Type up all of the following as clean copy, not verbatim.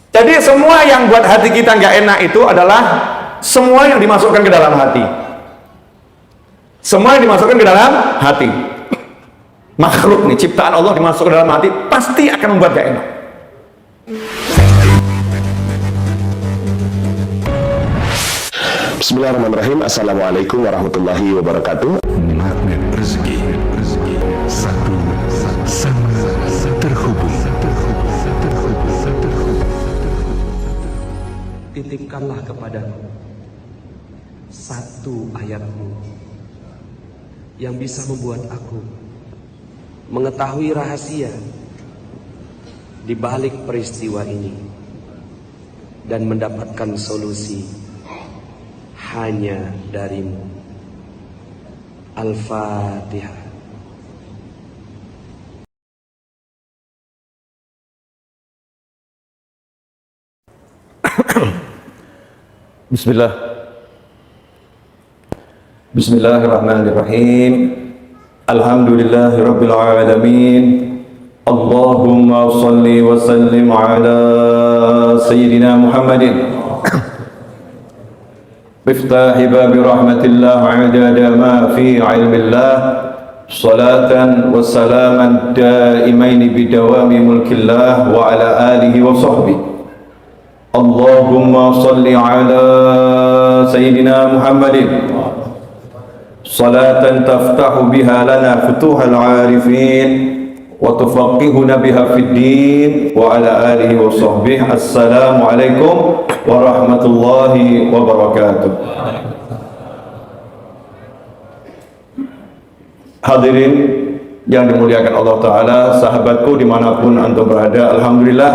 Jadi semua yang buat hati kita nggak enak itu adalah semua yang dimasukkan ke dalam hati. Semua yang dimasukkan ke dalam hati. Makhluk nih, ciptaan Allah dimasukkan ke dalam hati, pasti akan membuat gak enak. Bismillahirrahmanirrahim. Assalamualaikum warahmatullahi wabarakatuh. Magnet rezeki, satu sama terhubung. Titipkanlah kepadaku satu ayatmu yang bisa membuat aku mengetahui rahasia di balik peristiwa ini dan mendapatkan solusi hanya darimu. Al-Fatihah. Bismillah. Bismillahirrahmanirrahim. Alhamdulillahirabbil alamin. Allahumma shalli wa sallim ala sayyidina Muhammadin. Biftahi babi rahmatillah adada ma fi ilmillah. Salatan wa salaman daimaini bidawami mulkillah wa ala alihi wa sahbihi. Allahumma salli ala sayyidina Muhammadin salatan taftahu biha lana futuhal arifin wa tufaqihuna biha fid din wa ala alihi wa sahbihi. Assalamu alaikum warahmatullahi wabarakatuh. Hadirin yang dimuliakan Allah Ta'ala, sahabatku dimanapun antum berada, alhamdulillah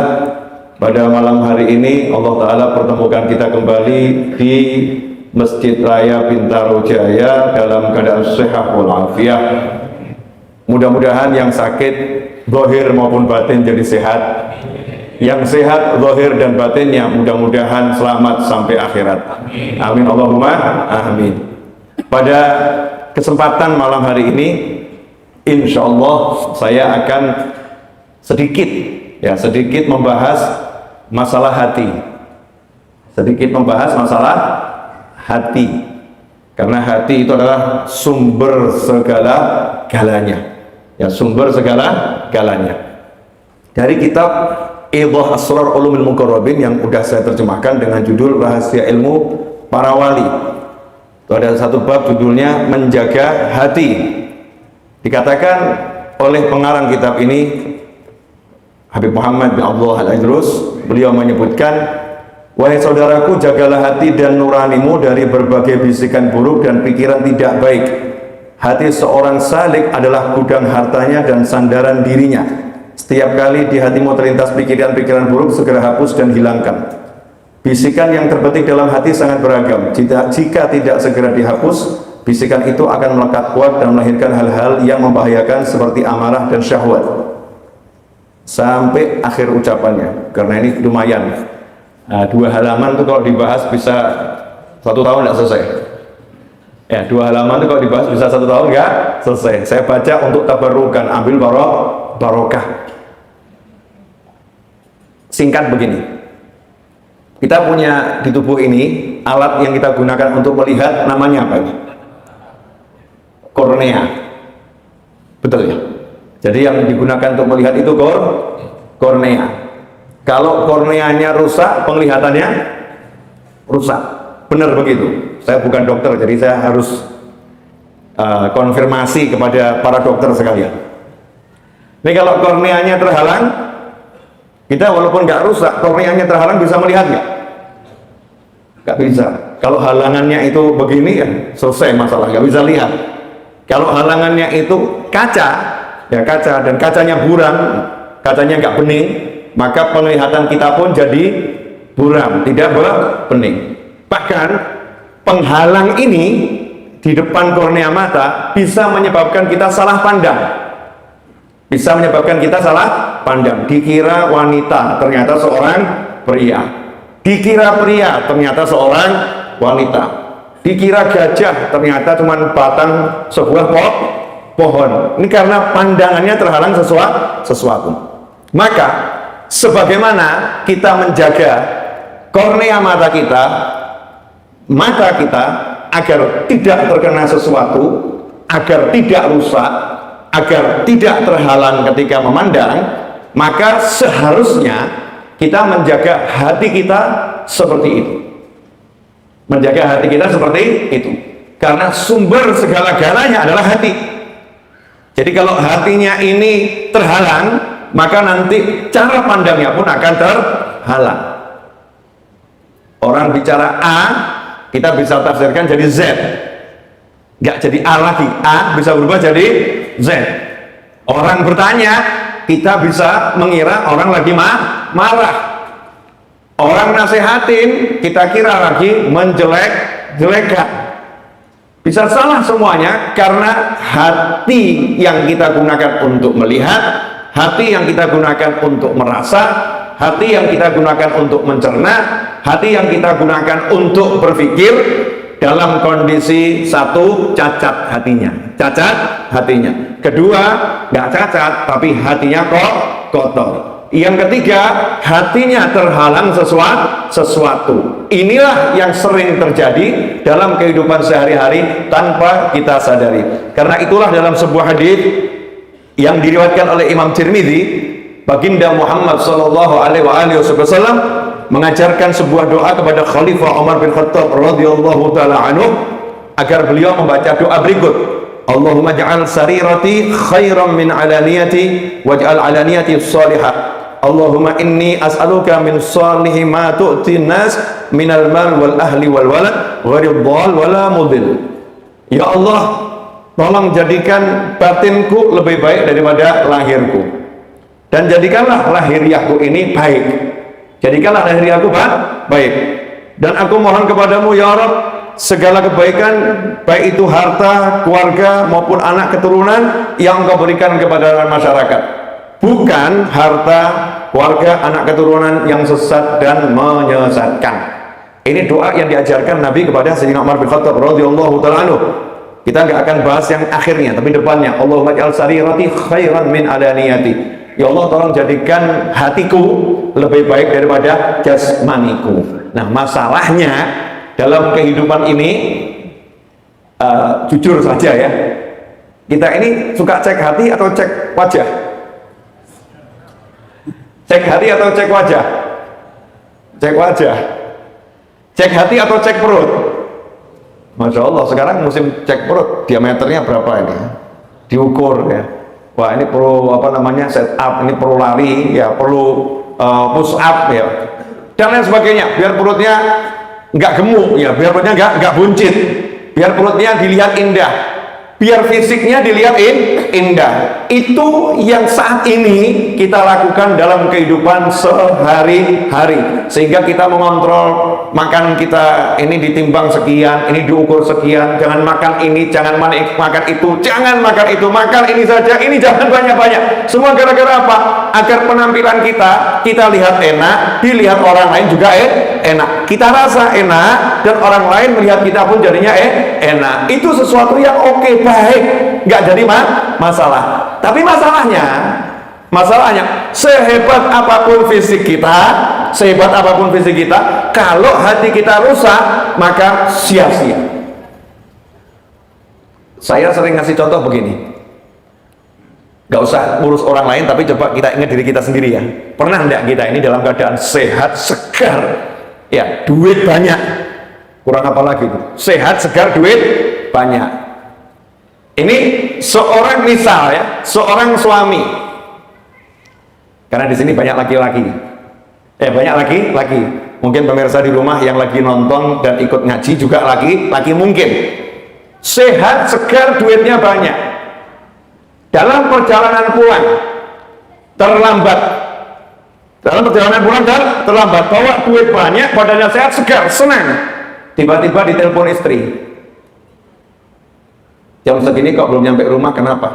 pada malam hari ini Allah Ta'ala pertemukan kita kembali di Masjid Raya Bintaro Jaya dalam keadaan sehat walafiat. Mudah-mudahan yang sakit zahir maupun batin jadi sehat, yang sehat zahir dan batinnya mudah-mudahan selamat sampai akhirat. Amin Allahumma amin. Pada kesempatan malam hari ini insya Allah saya akan sedikit membahas masalah hati. Sedikit membahas masalah hati. Karena hati itu adalah sumber segala galanya. Ya, sumber segala galanya. Dari kitab Idah Asrar Ulumil Muqarrabin yang sudah saya terjemahkan dengan judul Rahasia Ilmu Para Wali. Itu ada satu bab judulnya Menjaga Hati. Dikatakan oleh pengarang kitab ini Habib Muhammad bin Abdullah Al-Idrus, beliau menyebutkan, wahai saudaraku, jagalah hati dan nuranimu dari berbagai bisikan buruk dan pikiran tidak baik. Hati seorang salik adalah gudang hartanya dan sandaran dirinya. Setiap kali di hatimu terlintas pikiran-pikiran buruk, segera hapus dan hilangkan. Bisikan yang terbetik dalam hati sangat beragam. Jika tidak segera dihapus, bisikan itu akan melekat kuat dan melahirkan hal-hal yang membahayakan seperti amarah dan syahwat. Sampai akhir ucapannya, karena ini lumayan. Nah, 2 halaman itu kalau dibahas bisa 1 tahun tidak selesai. Ya, 2 halaman itu kalau dibahas bisa 1 tahun nggak selesai. Saya baca untuk tabarukan, ambil barokah. Singkat begini, kita punya di tubuh ini alat yang kita gunakan untuk melihat, namanya apa ini? Kornea. Betul ya? Jadi yang digunakan untuk melihat itu kornea. Kalau korneanya rusak, penglihatannya rusak. Benar begitu. Saya bukan dokter, jadi saya harus konfirmasi kepada para dokter sekalian. Ini kalau korneanya terhalang, kita walaupun nggak rusak, korneanya terhalang bisa melihat nggak? Nggak bisa. Kalau halangannya itu begini ya selesai masalah, nggak bisa lihat. Kalau halangannya itu kaca, ya kaca, dan kacanya buram, kacanya nggak bening, maka penglihatan kita pun jadi buram, tidak bening. Bahkan penghalang ini di depan kornea mata bisa menyebabkan kita salah pandang. Bisa menyebabkan kita salah pandang. Dikira wanita, ternyata seorang pria. Dikira pria, ternyata seorang wanita. Dikira gajah, ternyata cuma batang sebuah pohon. Ini karena pandangannya terhalang sesuatu. Maka sebagaimana kita menjaga kornea mata kita agar tidak terkena sesuatu, agar tidak rusak, agar tidak terhalang ketika memandang, maka seharusnya kita menjaga hati kita seperti itu. Menjaga hati kita seperti itu. Karena sumber segala-galanya adalah hati. Jadi kalau hatinya ini terhalang, maka nanti cara pandangnya pun akan terhalang. Orang bicara A, kita bisa tafsirkan jadi Z. Nggak jadi A lagi, A bisa berubah jadi Z. Orang bertanya, kita bisa mengira orang lagi marah. Orang nasihatin, kita kira lagi menjelek-jelekan. Bisa salah semuanya karena hati yang kita gunakan untuk melihat, hati yang kita gunakan untuk merasa, hati yang kita gunakan untuk mencerna, hati yang kita gunakan untuk berpikir, dalam kondisi satu, cacat hatinya. Kedua, nggak cacat tapi hatinya kotor. Yang ketiga, hatinya terhalang sesuatu. Inilah yang sering terjadi dalam kehidupan sehari-hari tanpa kita sadari. Karena itulah dalam sebuah hadis yang diriwayatkan oleh Imam Tirmidzi, baginda Muhammad sallallahu alaihi wasallam mengajarkan sebuah doa kepada Khalifah Umar bin Khattab radhiyallahu taala anhu agar beliau membaca doa berikut. Allahumma ja'al sarirati khairan min alaniyati waj'al alaniyati shalihah. Allahumma inni as'aluka min salihi ma tu'ti nas minal mal wal ahli wal walad ghairil dhal wala mudil. Ya Allah, tolong jadikan batinku lebih baik daripada lahirku, dan jadikanlah lahiriahku ini baik. Jadikanlah lahiriahku baik. Dan aku mohon kepadamu ya Rabb, segala kebaikan, baik itu harta, keluarga maupun anak keturunan yang Engkau berikan kepada masyarakat, bukan harta, keluarga, anak keturunan yang sesat dan menyesatkan. Ini doa yang diajarkan Nabi kepada Sayyidina Umar bin Khattab radhiyallahu ta'ala anhu. Kita nggak akan bahas yang akhirnya, tapi depannya, Allahumma ja'al sarirati khairan min alaniyati. Ya Allah, tolong jadikan hatiku lebih baik daripada jasmaniku. Nah, masalahnya dalam kehidupan ini, jujur saja ya, kita ini suka cek hati atau cek wajah? Cek hati atau cek wajah? Cek wajah. Cek hati atau cek perut? Masya Allah, sekarang musim cek perut, diameternya berapa ini? Diukur ya. Wah, ini perlu set up, ini perlu lari ya, perlu push up ya, dan lain sebagainya, biar perutnya nggak gemuk ya, biar perutnya nggak buncit, biar perutnya dilihat indah, biar fisiknya dilihat indah. Itu yang saat ini kita lakukan dalam kehidupan sehari-hari, sehingga kita mengontrol makan kita ini, ditimbang sekian, ini diukur sekian, jangan makan ini, jangan makan itu, jangan makan itu, makan ini saja, ini jangan banyak-banyak. Semua gara-gara apa? Agar penampilan kita lihat enak, dilihat orang lain juga enak, kita rasa enak, dan orang lain melihat kita pun jadinya enak. Itu sesuatu yang oke, baik, nggak jadi masalah. Tapi masalahnya sehebat apapun fisik kita, kalau hati kita rusak, maka sia-sia. Saya sering ngasih contoh begini, gak usah urus orang lain, tapi coba kita ingat diri kita sendiri ya. Pernah enggak kita ini dalam keadaan sehat, segar ya, duit banyak, kurang apa lagi, sehat, segar, duit banyak. Ini seorang, misal ya, seorang suami, karena di sini banyak laki-laki, banyak laki-laki. Mungkin pemirsa di rumah yang lagi nonton dan ikut ngaji juga laki-laki, mungkin sehat, segar, duitnya banyak. Dalam perjalanan pulang terlambat, bawa duit banyak, badannya sehat, segar, senang, tiba-tiba ditelepon istri, jam segini kok belum nyampe rumah, kenapa?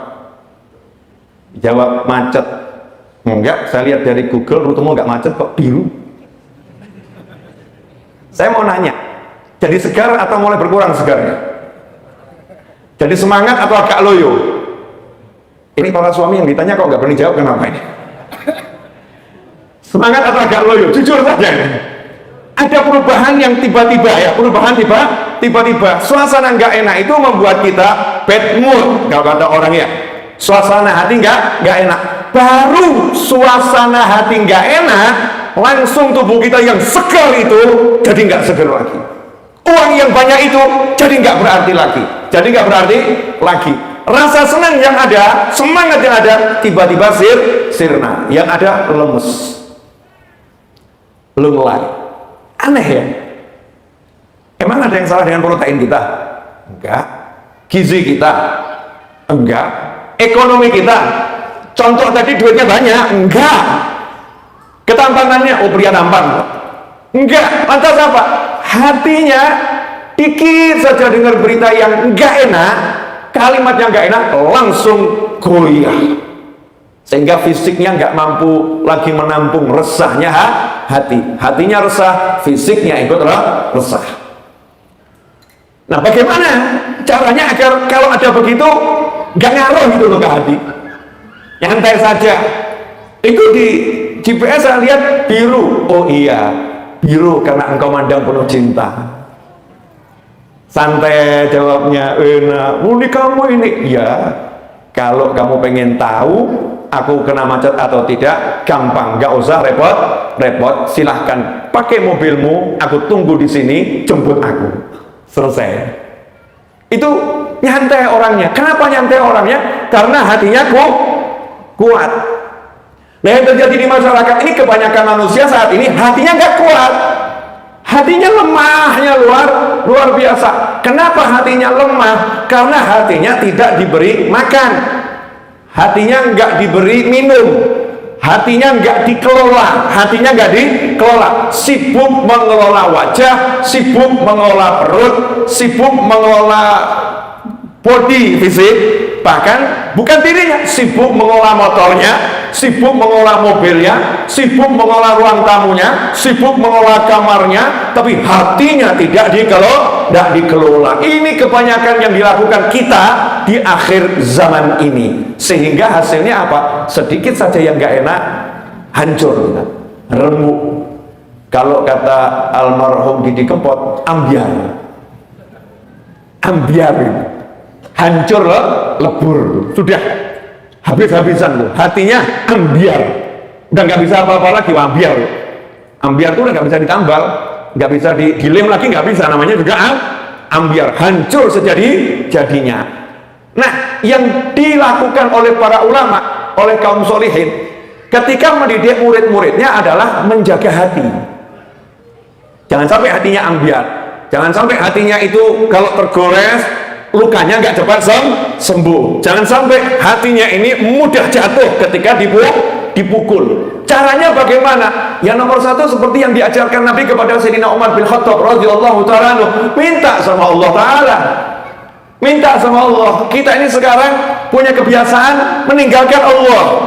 Jawab, macet. Enggak, saya lihat dari Google rutemu nggak macet kok, biru. Saya mau nanya, jadi segar atau mulai berkurang segarnya? Jadi semangat atau agak loyo? Ini para suami yang ditanya kok nggak berani jawab, kenapa ini? Semangat atau agak loyo? Jujur saja. Ada perubahan yang tiba-tiba ya, perubahan tiba-tiba. Suasana nggak enak itu membuat kita bad mood, kalau kata orang ya. Suasana hati nggak enak. Baru suasana hati nggak enak, langsung tubuh kita yang segar itu jadi nggak segar lagi. Uang yang banyak itu jadi nggak berarti lagi. Rasa senang yang ada, semangat yang ada, tiba-tiba sirna. Yang ada lemes, lunglai. Aneh ya. Emang ada yang salah dengan protein kita? Enggak. Gizi kita? Enggak. Ekonomi kita? Contoh tadi duitnya banyak? Enggak. Ketampanannya? Oh, pria tampan. Enggak. Lantas apa? Hatinya dikit saja dengar berita yang enggak enak, kalimat yang enggak enak, langsung goyah. Sehingga fisiknya nggak mampu lagi menampung resahnya hatinya resah, fisiknya ikut resah. Nah, bagaimana caranya agar kalau ada begitu nggak ngaruh gitu loh ke hati? Nyantai saja. Itu di GPS saya lihat biru. Oh iya, biru karena engkau mandang penuh cinta. Santai jawabnya, enak. Ini kamu ini, ya. Kalau kamu pengen tahu aku kena macet atau tidak, gampang, nggak usah repot. Silahkan pakai mobilmu, aku tunggu di sini, jemput aku. Selesai. Itu nyantai orangnya. Kenapa nyantai orangnya? Karena hatinya kuat. Nah, yang terjadi di masyarakat ini, kebanyakan manusia saat ini hatinya nggak kuat. Hatinya lemahnya luar biasa. Kenapa hatinya lemah? Karena hatinya tidak diberi makan, hatinya nggak diberi minum, hatinya nggak dikelola, sibuk mengelola wajah, sibuk mengelola perut, sibuk mengelola body fisik, bahkan bukan dirinya, sibuk mengelola motornya, sibuk mengelola mobilnya, sibuk mengelola ruang tamunya, sibuk mengelola kamarnya, tapi hatinya tidak dikelola. Ini kebanyakan yang dilakukan kita di akhir zaman ini, sehingga hasilnya apa? Sedikit saja yang nggak enak, hancur kita, remuk. Kalau kata almarhum Didi Kempot, ambiar, hancur lebur, sudah habis-habisan loh, hatinya ambiar, udah nggak bisa apa-apa lagi. Ambiar tuh udah nggak bisa ditambal, nggak bisa dilem lagi, nggak bisa, namanya juga ambiar, hancur sejadi-jadinya. Nah, yang dilakukan oleh para ulama, oleh kaum solihin ketika mendidik murid-muridnya adalah menjaga hati. Jangan sampai hatinya ambiar, jangan sampai hatinya itu kalau tergores lukanya nggak cepat sembuh. Jangan sampai hatinya ini mudah jatuh ketika dipukul. Caranya bagaimana? Yang nomor satu, seperti yang diajarkan Nabi kepada Sayyidina Umar bin Khattab radhiyallahu ta'ala, minta sama Allah Ta'ala. Minta sama Allah. Kita ini sekarang punya kebiasaan meninggalkan Allah.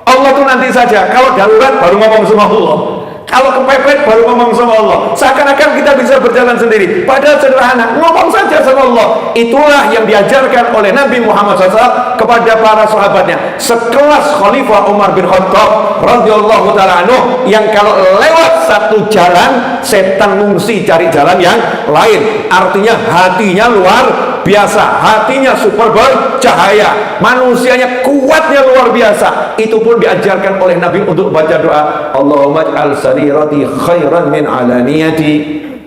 Allah tuh nanti saja, kalau darurat baru ngomong sama Allah, kalau kepepet baru ngomong sama Allah. Seakan-akan kita bisa berjalan sendiri. Padahal sederhana, ngomong saja sama Allah. Itulah yang diajarkan oleh Nabi Muhammad SAW kepada para sahabatnya. Sekelas Khalifah Umar bin Khattab radhiyallahu ta'ala anhu, yang kalau lewat satu jalan, setan ngungsi cari jalan yang lain. Artinya hatinya luar biasa, hatinya super bercahaya, manusianya kuatnya luar biasa. Itu pun diajarkan oleh Nabi untuk baca doa, Allahumma ij'al sarirati khairan min alaniyati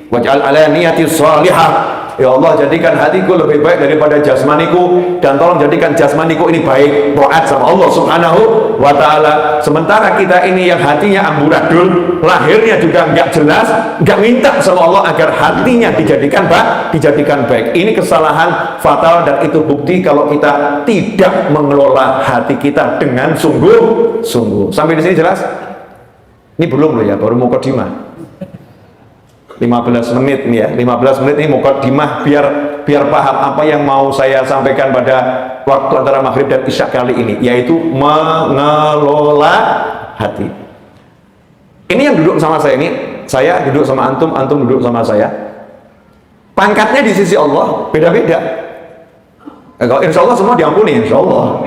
waj'al alaniyati salihah. Ya Allah, jadikan hatiku lebih baik daripada jasmaniku, dan tolong jadikan jasmaniku ini baik, taat sama Allah Subhanahu wa ta'ala. Sementara kita ini yang hatinya amburadul, lahirnya juga nggak jelas, nggak minta sama Allah agar hatinya dijadikan baik. Ini kesalahan fatal, dan itu bukti kalau kita tidak mengelola hati kita dengan sungguh-sungguh. Sampai di sini jelas? Ini belum loh ya, baru mukadimah. 15 menit nih ya, 15 menit ini mukadimah biar paham apa yang mau saya sampaikan pada waktu antara maghrib dan isya kali ini, yaitu mengelola hati. Ini yang duduk sama saya ini, saya duduk sama antum, antum duduk sama saya. Pangkatnya di sisi Allah beda-beda. Kalau insya Allah semua diampuni, insya Allah.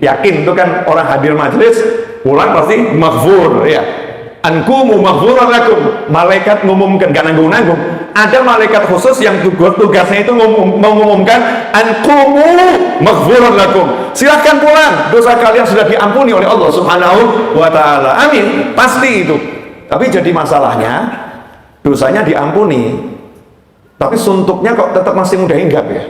Yakin itu kan, orang hadir majelis pulang pasti maghfur ya. ankumu maghfuran lakum. Malaikat ngumumkan, gak nanggung-nanggung. Ada malaikat khusus yang tugasnya itu mengumumkan ankumu maghfuran lakum. Silahkan pulang, dosa kalian sudah diampuni oleh Allah Subhanahu wa ta'ala. Amin, pasti itu. Tapi jadi masalahnya, dosanya diampuni, tapi suntuknya kok tetap masih mudah hinggap ya.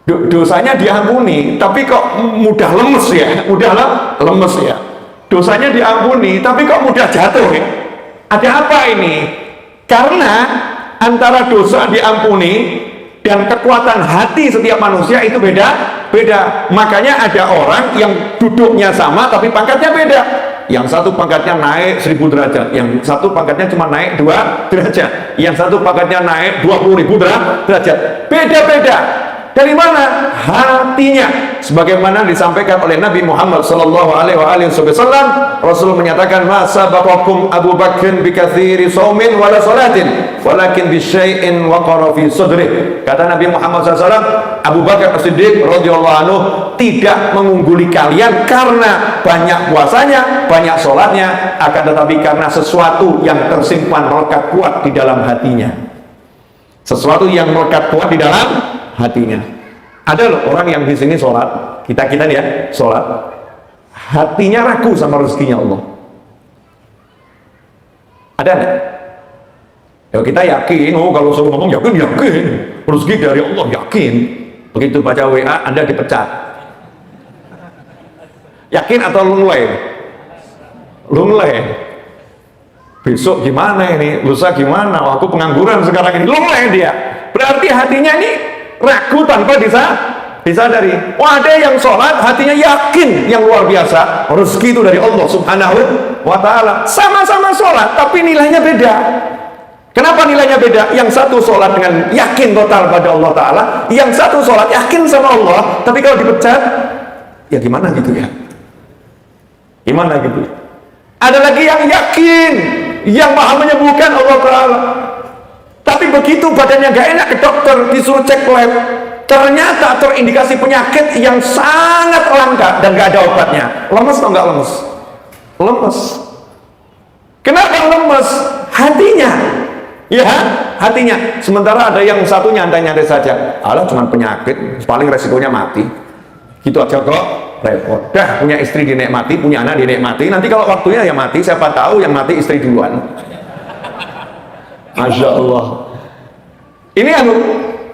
Dosanya diampuni, tapi kok mudah lemes ya, lemes ya. Dosanya diampuni, tapi kok mudah jatuh ya. Ada apa ini? Karena antara dosa diampuni dan kekuatan hati setiap manusia itu beda. Makanya ada orang yang duduknya sama tapi pangkatnya beda. Yang satu pangkatnya naik 1000 derajat, yang satu pangkatnya cuma naik 2 derajat, yang satu pangkatnya naik 20.000 derajat. Beda-beda. Dari mana? Hatinya. Sebagaimana disampaikan oleh Nabi Muhammad sallallahu alaihi wasallam, Rasul menyatakan, "Ma sabaqakum Abu Bakr bi katsiri shaumin wala salatin, walakin bi syai'in waqara fi sadri." Kata Nabi Muhammad SAW, Abu Bakar As-Siddiq radhiyallahu anhu tidak mengungguli kalian karena banyak puasanya, banyak sholatnya, akan tetapi karena sesuatu yang tersimpan melekat kuat di dalam hatinya. Sesuatu yang melekat kuat di dalam hatinya. Ada loh orang yang di sini sholat, kita nih ya sholat, hatinya ragu sama rezekinya Allah. Ada nggak? Ya kita yakin, oh kalau suruh ngomong yakin, rezeki dari Allah yakin. Begitu baca WA Anda dipecat. Yakin atau lunglai? Besok gimana ini? Lusa gimana? Oh, aku pengangguran sekarang ini. Lunglai dia. Berarti hatinya ini ragu tanpa disadari. Wah, ada yang sholat hatinya yakin yang luar biasa, rezeki itu dari Allah Subhanahu wa ta'ala. Sama-sama sholat tapi nilainya beda. Kenapa nilainya beda? Yang satu sholat dengan yakin total pada Allah ta'ala, yang satu sholat yakin sama Allah, tapi kalau dipecat ya gimana gitu ya, gimana gitu. Ada lagi yang yakin, yang maha menyembuhkan Allah ta'ala, tapi begitu badannya gak enak ke dokter, disuruh cek lab, ternyata terindikasi penyakit yang sangat langka dan gak ada obatnya. Lemes atau gak lemes? Lemes. Kenapa lemes? Hatinya. Ya, hatinya. Sementara ada yang satu nyantai-nyantai saja. Alah, cuma penyakit, paling resikonya mati. Gitu aja kok repot. Dah, punya istri dinikmati, punya anak dinikmati. Nanti kalau waktunya ya mati, siapa tahu yang mati istri duluan. Masya Allah. Ini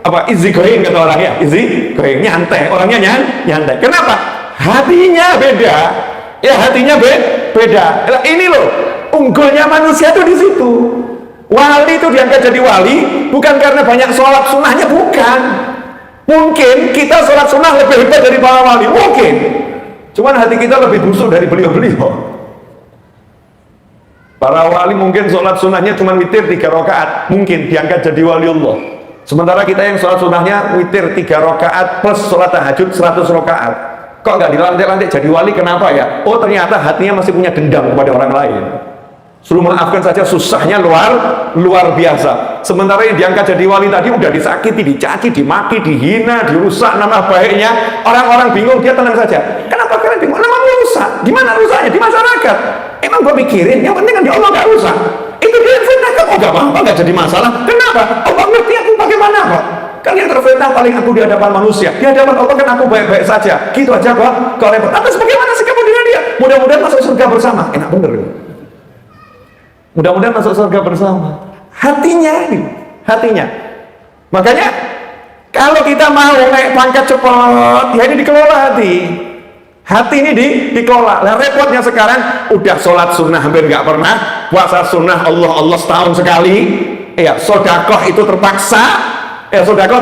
apa, easy going kata orang ya, easy going, nyantai, orangnya nyantai. Kenapa? Hatinya beda. Ya, hatinya beda. Ini loh unggulnya manusia tuh di situ. Wali itu diangkat jadi wali bukan karena banyak sholat sunnahnya, bukan. Mungkin kita sholat sunnah lebih hebat dari para wali, mungkin. Cuman hati kita lebih busuk dari beliau-beliau. Para wali mungkin sholat sunnahnya cuma witir 3 rakaat, mungkin diangkat jadi wali Allah. Sementara kita yang sholat sunnahnya witir 3 rakaat plus sholat tahajud 100 rakaat. Kok nggak dilantik-lantik jadi wali? Kenapa ya? Oh, ternyata hatinya masih punya dendam kepada orang lain. Suruh maafkan saja susahnya luar biasa. Sementara yang diangkat jadi wali tadi udah disakiti, dicaci, dimaki, dihina, dirusak nama baiknya. Orang-orang bingung, dia tenang saja. Kenapa kalian bingung? Nama rusak. Di mana rusaknya? Di masyarakat. Emang gua pikirin, yang penting kan di Allah nggak rusak. Itu dia yang fitnah, kok nggak apa-apa, nggak jadi masalah. Kenapa? Allah ngerti aku bagaimana kok. Kan yang terfitnah paling aku di hadapan manusia. Di hadapan Allah kan aku baik-baik saja. Gitu aja kok. Kalau repot. Atas bagaimana sikapmu dengan dia? Mudah-mudahan masuk surga bersama. Enak bener. Mudah-mudahan masuk surga bersama. Hatinya ini, hatinya. Makanya kalau kita mau naik pangkat cepat, ya ini dikelola hati. Hati ini dikelola. Nah, repotnya sekarang udah sholat sunnah hampir nggak pernah, puasa sunnah Allah setahun sekali. Ya, sodakoh itu terpaksa. Ya, sodakoh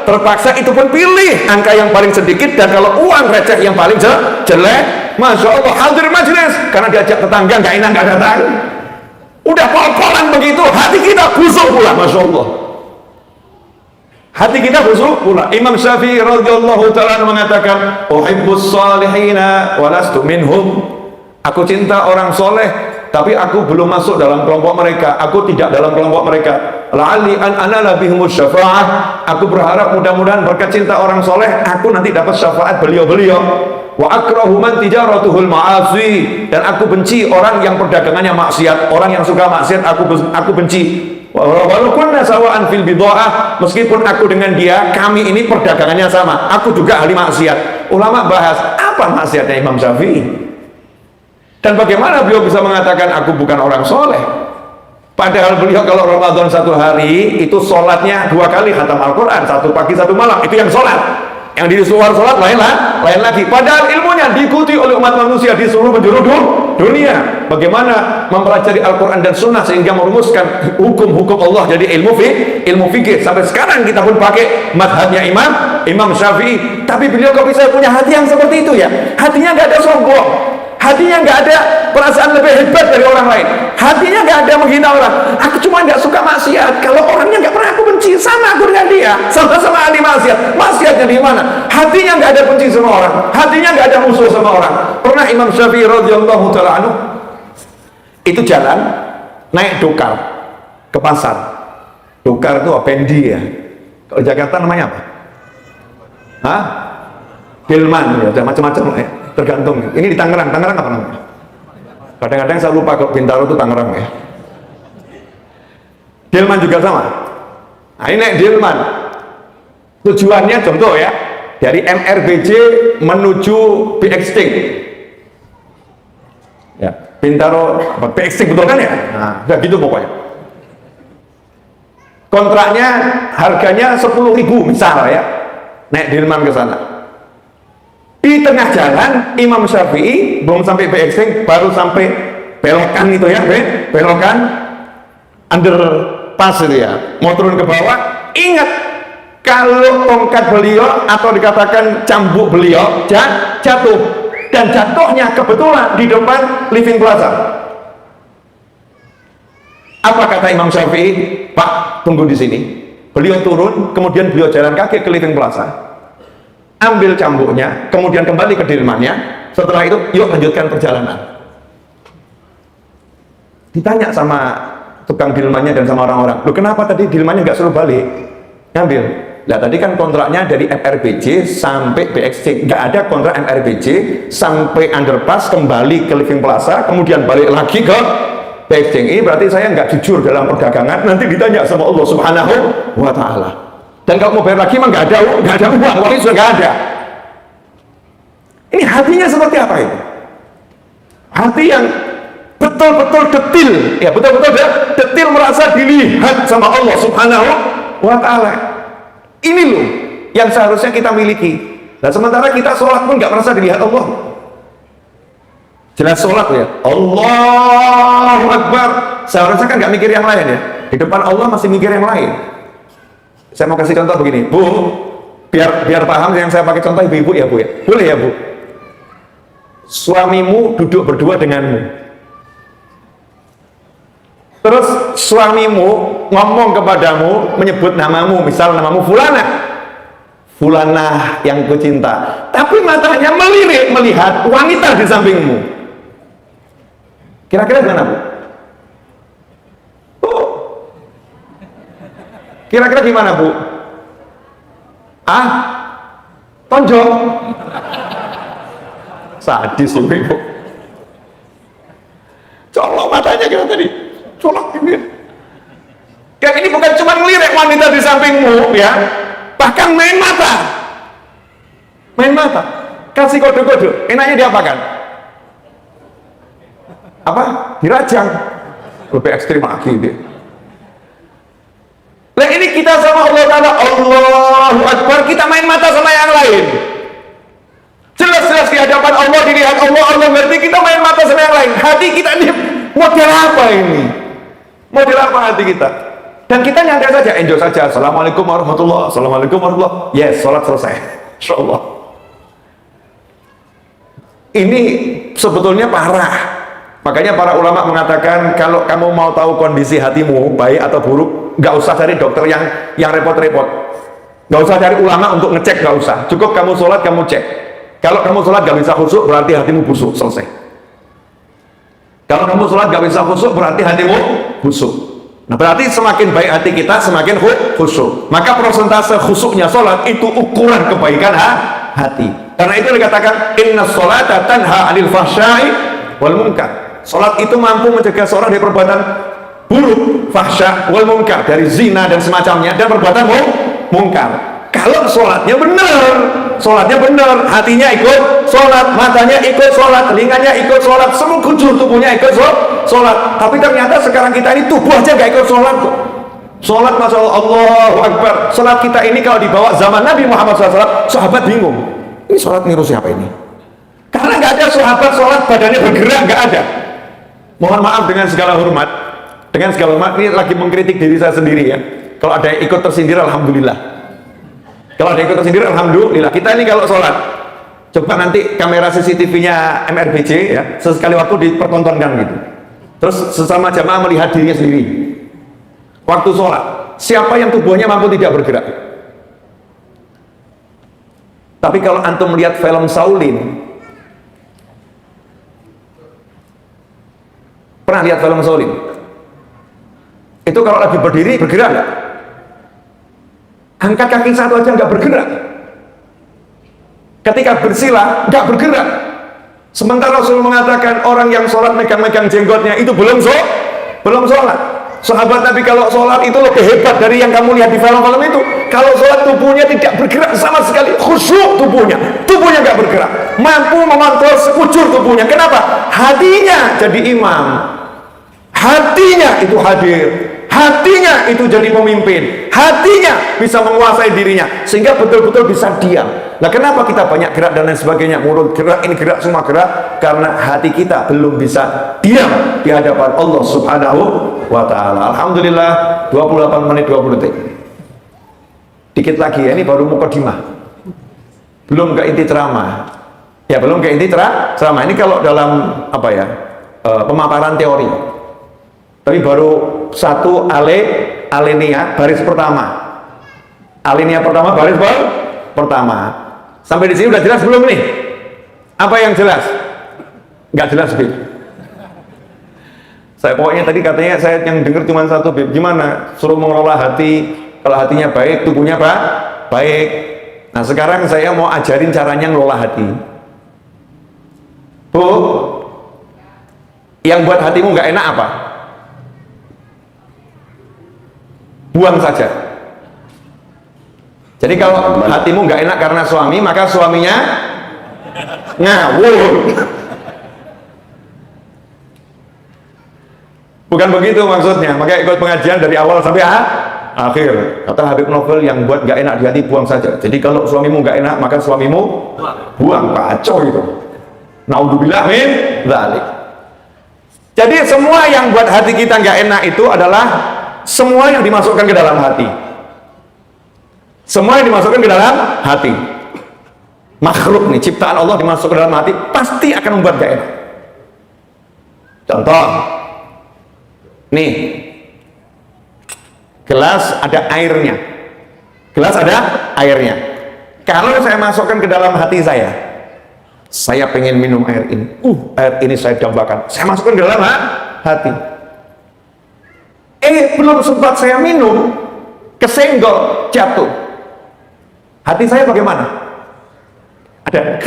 terpaksa, itu pun pilih angka yang paling sedikit, dan kalau uang receh yang paling jelek, masya Allah hadir majlis karena diajak tetangga nggak enak nggak datang. Udah pol-polan begitu, hati kita busuk pula, masya Allah. Hati kita busuk pula. Imam Syafi'i radhiyallahu ta'ala mengatakan, uhibbus salihina wa lastu minhum. Aku cinta orang soleh, tapi aku belum masuk dalam kelompok mereka. Aku tidak dalam kelompok mereka. La'alli an anala bihumus syafa'ah. Aku berharap mudah-mudahan berkat cinta orang soleh, aku nanti dapat syafaat beliau-beliau. Wa akrahu man tijaratuhul ma'asi, dan aku benci orang yang perdagangannya maksiat. Orang yang suka maksiat aku benci. Walaupun sawa'an fil bidha'ah, meskipun aku dengan dia, kami ini perdagangannya sama, aku juga ahli maksiat. Ulama bahas apa maksiatnya Imam Syafi'i, dan bagaimana beliau bisa mengatakan aku bukan orang soleh, padahal beliau kalau Ramadan satu hari itu sholatnya 2 kali khatam Al-Quran, 1 pagi 1 malam, itu yang sholat. Yang di luar sholat lain lagi. Padahal ilmunya diikuti oleh umat manusia di seluruh penjuru dunia. Bagaimana mempelajari Al-Quran dan Sunnah sehingga merumuskan hukum-hukum Allah jadi ilmu fikih. Sampai sekarang kita pun pakai madhabnya Imam Syafi'i. Tapi beliau kok bisa punya hati yang seperti itu ya? Hatinya nggak ada sombong, hatinya nggak ada perasaan lebih hebat dari orang lain, hatinya nggak ada menghina orang. Aku cuma nggak suka maksiat. Kalau orangnya nggak pernah aku benci, sama aku dengan dia, sama-sama ahli maksiat. Maksiatnya di mana? Hatinya nggak ada benci sama orang, hatinya nggak ada musuh sama orang. Pernah Imam Syafi'i radhiyallahu taala anhu itu jalan naik dokar ke pasar. Dokar itu bendi ya. Kalau Jakarta namanya apa? Hah? Delman ya, ada macam-macam ya. Tergantung. Ini di Tangerang apa namanya? Kadang-kadang saya lupa kok, Bintaro itu Tangerang ya. Delman juga sama. Nah ini naik Delman, tujuannya contoh ya, dari MRBJ menuju BXT ya, Bintaro BXT betul kan ya? Nah udah gitu pokoknya. Kontraknya harganya 10.000 misal ya, naik Delman ke sana. Di tengah jalan Imam Syafi'i belum sampai BXT, baru sampai belokan itu ya, belokan underpass itu ya, mau turun ke bawah. Ingat, kalau tongkat beliau atau dikatakan cambuk beliau jatuh, dan jatuhnya kebetulan di depan Living Plaza. Apa kata Imam Syafi'i? Pak, tunggu di sini. Beliau turun, kemudian beliau jalan kaki ke Living Plaza, ambil cambuknya, kemudian kembali ke Delmannya. Setelah itu, yuk lanjutkan perjalanan. Ditanya sama tukang Delmannya dan sama orang-orang, loh kenapa tadi Delmannya nggak suruh balik? Ngambil. Nah tadi kan kontraknya dari MRBJ sampai BXC, nggak ada kontrak MRBJ sampai underpass kembali ke Living Plaza, kemudian balik lagi ke BXC. Ini berarti saya nggak jujur dalam perdagangan, nanti ditanya sama Allah Subhanahu wa Ta'ala. Dan kalau mau bayar lagi mah nggak ada uang, uangnya sudah nggak ada. Ini hatinya seperti apa itu? Hati yang betul-betul detil, ya betul-betul detil merasa dilihat sama Allah Subhanahu wa Ta'ala. Ini loh yang seharusnya kita miliki. Nah sementara kita sholat pun nggak merasa dilihat Allah. Jelas sholat ya, Allahu Akbar, seharusnya kan nggak mikir yang lain ya. Di depan Allah masih mikir yang lain. Saya mau kasih contoh begini, Bu, biar paham yang saya pakai contoh ibu-ibu ya Bu ya, boleh ya Bu? Suamimu duduk berdua denganmu, terus suamimu ngomong kepadamu, menyebut namamu, misal namamu Fulanah yang kucinta, tapi matanya melirik melihat wanita di sampingmu. Kira-kira gimana Bu? Kira-kira gimana Bu? Tonjok. Sadis ibu. Colok matanya kita tadi. Colok ini. Kayak ini bukan cuma ngelirik wanita di sampingmu ya, bahkan main mata. Main mata. Kasih kode-kode. Enaknya diapakan? Apa? Dirajang. Lebih ekstrim lagi dia. Nah ini kita sama Allah Ta'ala, Allahu Akbar, kita main mata sama yang lain. Jelas-jelas di hadapan Allah, dilihat Allah, Allah ngerti, kita main mata sama yang lain. Hati kita ini model apa ini? Model apa hati kita? Dan kita nyantai saja, enjoy saja. Assalamualaikum warahmatullahi wabarakatuh. Assalamualaikum warahmatullahi wabarakatuh. Yes, sholat selesai. Insyaallah. Ini sebetulnya parah. Makanya para ulama mengatakan, kalau kamu mau tahu kondisi hatimu baik atau buruk, nggak usah cari dokter yang repot-repot, nggak usah cari ulama untuk ngecek, nggak usah. Cukup kamu sholat, kamu cek. Kalau kamu sholat nggak bisa khusyuk, berarti hatimu busuk, selesai. Kalau kamu sholat nggak bisa khusyuk, berarti hatimu busuk. Nah berarti semakin baik hati kita, semakin khusyuk. Maka persentase khusyuknya sholat itu ukuran kebaikan hati. Karena itu dikatakan inna sholata tanha 'anil fahsya'i wal munkar. Salat itu mampu mencegah seorang dari perbuatan buruk, fahsya wal munkar, dari zina dan semacamnya, dan perbuatan mungkar. Kalau sholatnya benar, hatinya ikut sholat, matanya ikut sholat, telinganya ikut sholat, semua kujur tubuhnya ikut sholat. Tapi ternyata sekarang kita ini tubuh aja gak ikut sholat kok. Sholat, Masya Allah, Allahu Akbar. Sholat kita ini kalau dibawa zaman Nabi Muhammad SAW, sahabat bingung, ini sholat niru siapa ini? Karena gak ada sahabat sholat badannya bergerak, gak ada. Mohon maaf dengan segala hormat, ini lagi mengkritik diri saya sendiri ya. Kalau ada yang ikut tersindir, alhamdulillah. Kalau ada yang ikut tersindir, alhamdulillah. Kita ini kalau sholat, coba nanti kamera CCTV-nya MRBJ ya, sesekali waktu dipertontonkan gitu. Terus sesama jamaah melihat dirinya sendiri. Waktu sholat, siapa yang tubuhnya mampu tidak bergerak? Tapi kalau antum melihat film Shaolin, pernah lihat film Shaolin? Itu kalau lagi berdiri bergerak nggak? Angkat kaki satu aja nggak bergerak. Ketika bersila nggak bergerak. Sementara Rasul mengatakan orang yang sholat megang-megang jenggotnya itu belum sholat. Sahabat Nabi kalau sholat itu lebih hebat dari yang kamu lihat di film-film itu. Kalau sholat tubuhnya tidak bergerak sama sekali, khusyuk tubuhnya nggak bergerak, mampu mengontrol sekujur tubuhnya. Kenapa? Hatinya jadi imam, hatinya itu hadir, hatinya itu jadi pemimpin, hatinya bisa menguasai dirinya sehingga betul-betul bisa diam. Nah, kenapa kita banyak gerak dan lain sebagainya, mulut gerak, ini gerak, semua gerak? Karena hati kita belum bisa diam di hadapan Allah Subhanahu wa ta'ala. Alhamdulillah 28 menit 20 detik. Dikit lagi ya, ini baru mukadimah, belum ke inti ceramah ya, belum ke inti ceramah. Ini kalau dalam apa ya, pemaparan teori, tapi baru satu alinea baris pertama. Alinea pertama baris pertama. Sampai di sini udah jelas belum nih? Apa yang jelas? Nggak jelas, Bib. Saya pokoknya tadi katanya saya yang dengar cuma satu, Bib. Gimana? Suruh mengelola hati. Kalau hatinya baik, tubuhnya baik. Nah, sekarang saya mau ajarin caranya ngelola hati. Bu, yang buat hatimu nggak enak apa? Buang saja. Jadi kalau hatimu nggak enak karena suami, maka suaminya ngawur. Bukan begitu maksudnya. Maka ikut pengajian dari awal sampai akhir. Kata Habib Novel, yang buat nggak enak di hati buang saja. Jadi kalau suamimu nggak enak, maka suamimu buang. Kacau itu. Naudzubillah min dzalik. Jadi semua yang buat hati kita nggak enak itu adalah semua yang dimasukkan ke dalam hati. Semua yang dimasukkan ke dalam hati. Makhluk nih, ciptaan Allah dimasukkan ke dalam hati, pasti akan membuat gak enak. Contoh, nih, gelas ada airnya. Gelas ada airnya. Kalau saya masukkan ke dalam hati saya pengen minum air ini. Air ini saya dambakan. Saya masukkan ke dalam hati. Belum sempat saya minum, kesenggol, jatuh. Hati saya bagaimana? Ada.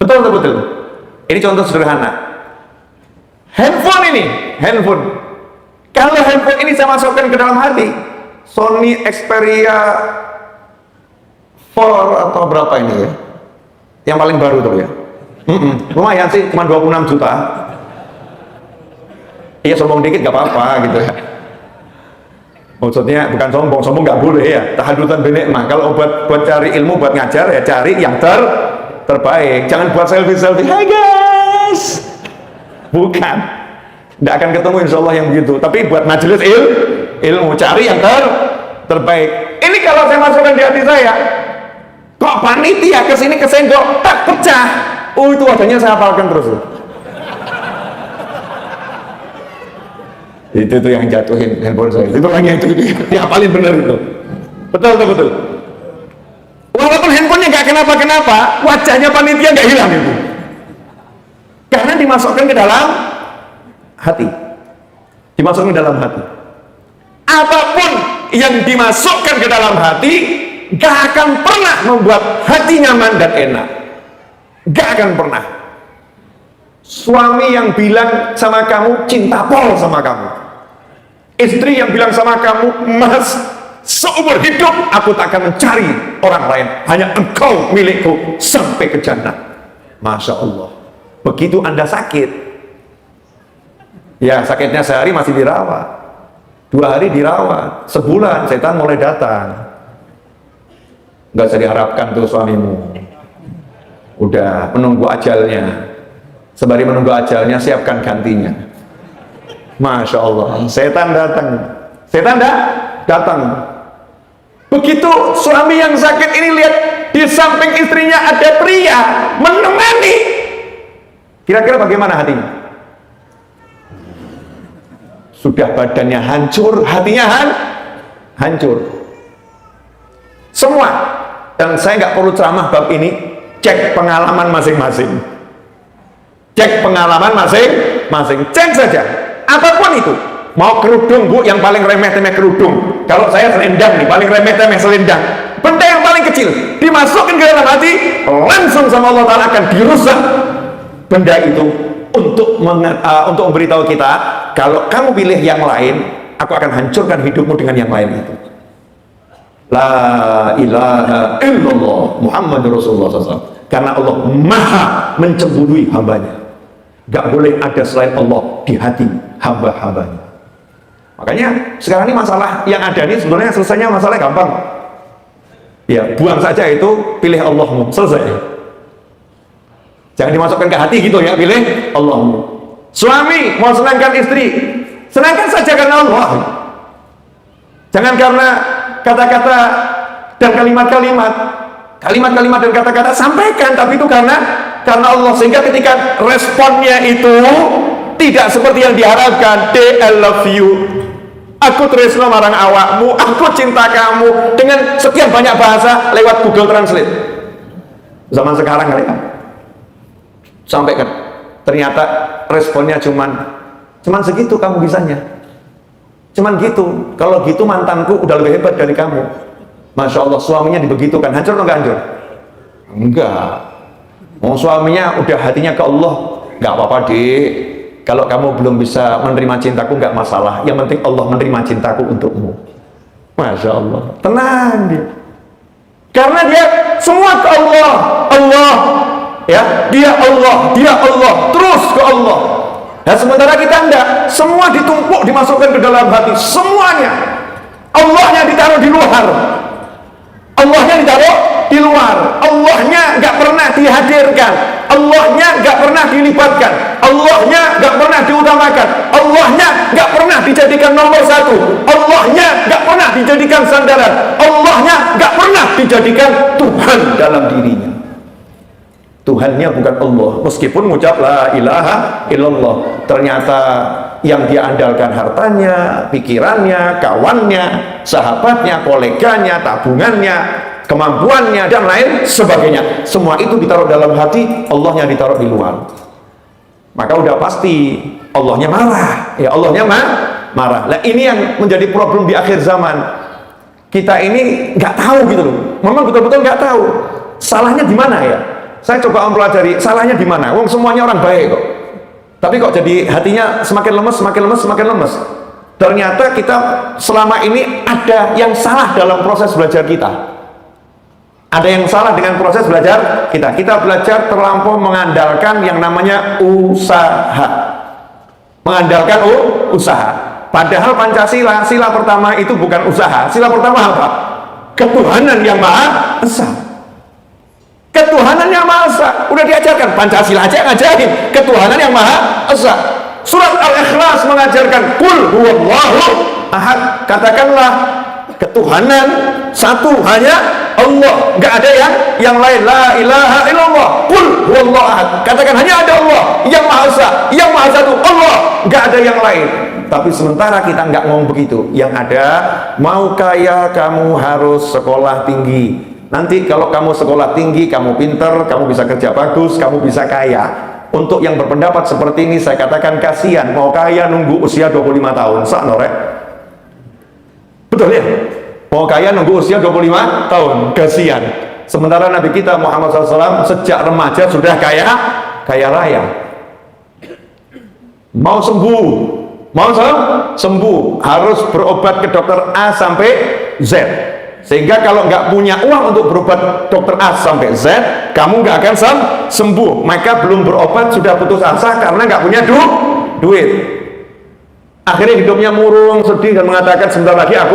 Betul. Ini contoh sederhana. Handphone. Kalau handphone ini saya masukkan ke dalam hati, Sony Xperia 4 atau berapa ini ya? Yang paling baru tuh ya. Lumayan sih, cuma 26 juta. Iya, sombong dikit gak apa-apa gitu ya. Maksudnya bukan sombong nggak boleh ya. Tahadutan binikmah. Kalau buat cari ilmu, buat ngajar ya cari yang terbaik. Jangan buat selfie. Hai guys. Bukan. Nggak akan ketemu insya Allah yang begitu. Tapi buat majelis ilmu cari yang terbaik. Ini kalau saya masukkan di hati saya, kok panitia kesini kesenggol, tak pecah. Itu wadahnya saya hafalkan terus. Itu yang jatuhin handphone saya. Itu orangnya itu dihafalin bener itu. Betul. Walaupun handphonenya nggak kenapa-kenapa, wajahnya panitia nggak hilang itu. Karena dimasukkan ke dalam hati. Dimasukkan ke dalam hati. Apapun yang dimasukkan ke dalam hati, gak akan pernah membuat hati nyaman dan enak. Gak akan pernah. Suami yang bilang sama kamu cinta pol sama kamu, istri yang bilang sama kamu, mas, seumur hidup aku tak akan mencari orang lain, hanya engkau milikku sampai ke jannah. Masya Allah. Begitu Anda sakit, ya sakitnya sehari masih dirawat, 2 hari dirawat, sebulan setan mulai datang. Nggak usah diharapkan tuh suamimu, udah menunggu ajalnya. Sembari menunggu ajalnya, siapkan gantinya. Masya Allah, setan datang. Setan datang. Begitu suami yang sakit ini lihat di samping istrinya ada pria menemani, kira-kira bagaimana hatinya? Sudah badannya hancur, hatinya hancur. Semua. Dan saya nggak perlu ceramah bab ini, cek pengalaman masing-masing. Cek pengalaman masing-masing, cek saja. Apapun itu, mau kerudung bu, yang paling remeh-temeh kerudung. Kalau saya selendang nih, paling remeh-temeh selendang. Benda yang paling kecil dimasukkan ke dalam hati, langsung sama Allah Ta'ala akan dirusak benda itu untuk memberitahu kita, kalau kamu pilih yang lain, aku akan hancurkan hidupmu dengan yang lain itu. La ilaha illallah Muhammadur Rasulullah SAW. Karena Allah maha mencemburui hambanya. Gak boleh ada selain Allah di hati hamba-hambanya. Makanya sekarang ini masalah yang ada ini sebenarnya selesainya masalah gampang. Ya, buang saja itu, pilih Allahmu, selesai. Jangan dimasukkan ke hati gitu ya, pilih Allahmu. Suami mau senangkan istri, senangkan saja karena Allah. Jangan karena kata-kata dan kalimat-kalimat dan kata-kata sampaikan, tapi itu karena Allah, sehingga ketika responnya itu tidak seperti yang diharapkan. I love you, aku tresno marang awakmu, aku cinta kamu, dengan sekian banyak bahasa lewat Google Translate zaman sekarang kali ya, sampaikan, ternyata responnya cuman segitu, kamu bisanya cuman gitu. Kalau gitu mantanku udah lebih hebat dari kamu. Masya Allah, suaminya dibegitukan, hancur atau nggak hancur? Enggak. Mau suaminya udah hatinya ke Allah, nggak apa-apa dek. Kalau kamu belum bisa menerima cintaku, nggak masalah. Yang penting Allah menerima cintaku untukmu. Masya Allah, tenang dia. Karena dia semua ke Allah, ya, dia Allah, terus ke Allah. Dan sementara kita enggak, semua ditumpuk, dimasukkan ke dalam hati, semuanya. Allahnya ditaruh di luar. Allahnya ditaruh di luar. Allahnya nggak pernah dihadirkan. Allahnya nggak pernah dilibatkan. Allahnya nggak pernah diutamakan. Allahnya nggak pernah dijadikan nomor 1. Allahnya nggak pernah dijadikan sandaran. Allahnya nggak pernah dijadikan Tuhan dalam dirinya. Tuhannya bukan Allah, meskipun mengucap la ilaha illallah, ternyata yang dia andalkan hartanya, pikirannya, kawannya, sahabatnya, koleganya, tabungannya, kemampuannya, dan lain sebagainya. Semua itu ditaruh dalam hati, Allahnya ditaruh di luar. Maka udah pasti Allahnya marah. Ya, Allahnya marah. Nah, ini yang menjadi problem di akhir zaman. Kita ini nggak tahu gitu loh. Memang betul-betul nggak tahu. Salahnya di mana ya? Saya coba mempelajari salahnya di mana. Wong semuanya orang baik kok. Tapi kok jadi hatinya semakin lemes. Ternyata kita selama ini ada yang salah dalam proses belajar kita. Ada yang salah dengan proses belajar kita. Kita belajar terlampau mengandalkan yang namanya usaha. Mengandalkan usaha. Padahal Pancasila, sila pertama itu bukan usaha. Sila pertama apa? Ketuhanan yang Maha Esa. Ketuhanan yang Maha Esa. Udah diajarkan, Pancasila aja ngajarin ketuhanan yang Maha Esa. Surat Al-Ikhlas mengajarkan Qul huwallahu ahad. Katakanlah ketuhanan satu, hanya Allah, nggak ada yang lain. La ilaha illallah. Qul huwallahu ahad. Katakan hanya ada Allah yang Maha Esa, yang Maha Satu, Allah, nggak ada yang lain. Tapi sementara kita nggak ngomong begitu. Yang ada, mau kaya kamu harus sekolah tinggi. Nanti kalau kamu sekolah tinggi, kamu pinter, kamu bisa kerja bagus, kamu bisa kaya. Untuk yang berpendapat seperti ini, saya katakan kasihan. Mau kaya nunggu usia 25 tahun. Sakno rek. Betul ya? Mau kaya nunggu usia 25 tahun, kasihan. Sementara Nabi kita Muhammad SAW sejak remaja sudah kaya raya. Mau sembuh harus berobat ke dokter A sampai Z. Sehingga kalau nggak punya uang untuk berobat dokter A sampai Z, kamu nggak akan sembuh. Maka belum berobat sudah putus asa karena nggak punya duit. Akhirnya hidupnya murung, sedih, dan mengatakan sebentar lagi aku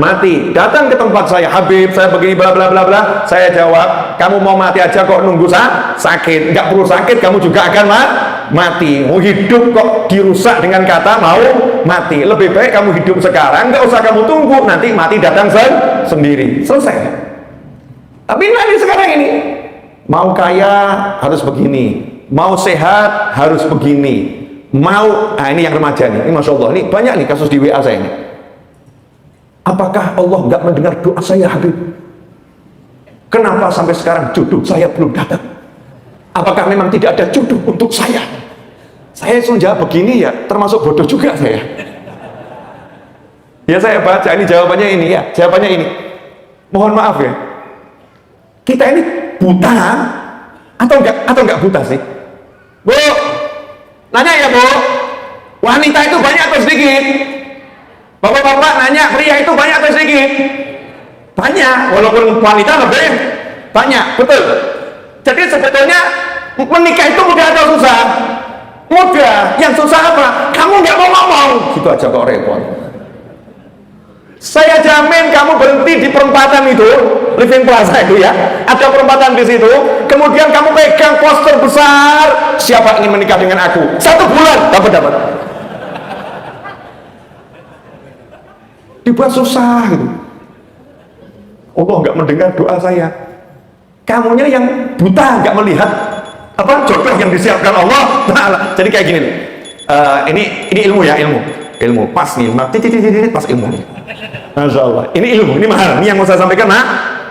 mati. Datang ke tempat saya, Habib, saya begini bla bla bla bla. Saya jawab, kamu mau mati aja kok nunggu sakit? Nggak perlu sakit, kamu juga akan mati. Mau hidup kok dirusak dengan kata mau mati. Lebih baik kamu hidup sekarang, nggak usah kamu tunggu, nanti mati datang sendiri. Selesai. Tapi nanti sekarang ini, mau kaya harus begini, mau sehat harus begini. Ini yang remaja nih, ini Masya Allah, ini banyak nih kasus di WA saya ini. Apakah Allah nggak mendengar doa saya, Habib? Kenapa sampai sekarang jodoh saya belum datang? Apakah memang tidak ada jodoh untuk saya? Saya langsung jawab begini ya, termasuk bodoh juga saya. Ya saya baca, ini jawabannya ini ya, jawabannya ini. Mohon maaf ya, kita ini buta atau enggak buta sih? Bu, nanya ya Bu, wanita itu banyak atau sedikit? Bapak-bapak nanya, pria itu banyak atau sedikit? Banyak, walaupun wanita lebih banyak, betul. Jadi sebetulnya menikah itu mudah atau susah? Mudah. Yang susah apa? Kamu nggak mau ngomong. Gitu aja kok repot. Saya jamin kamu berhenti di perempatan itu, Living Plaza itu ya, ada perempatan di situ. Kemudian kamu pegang poster besar, siapa ingin menikah dengan aku? 1 bulan dapat. Dibuat susah gitu. Allah nggak mendengar doa saya. Kamunya yang buta, nggak melihat apa jodoh yang disiapkan Allah Ta'ala. Jadi kayak gini nih. Ini ilmu ya, ilmu pas nih, pas ilmu nih. Masya Allah, ini ilmu, ini mahal. Ini yang mau saya sampaikan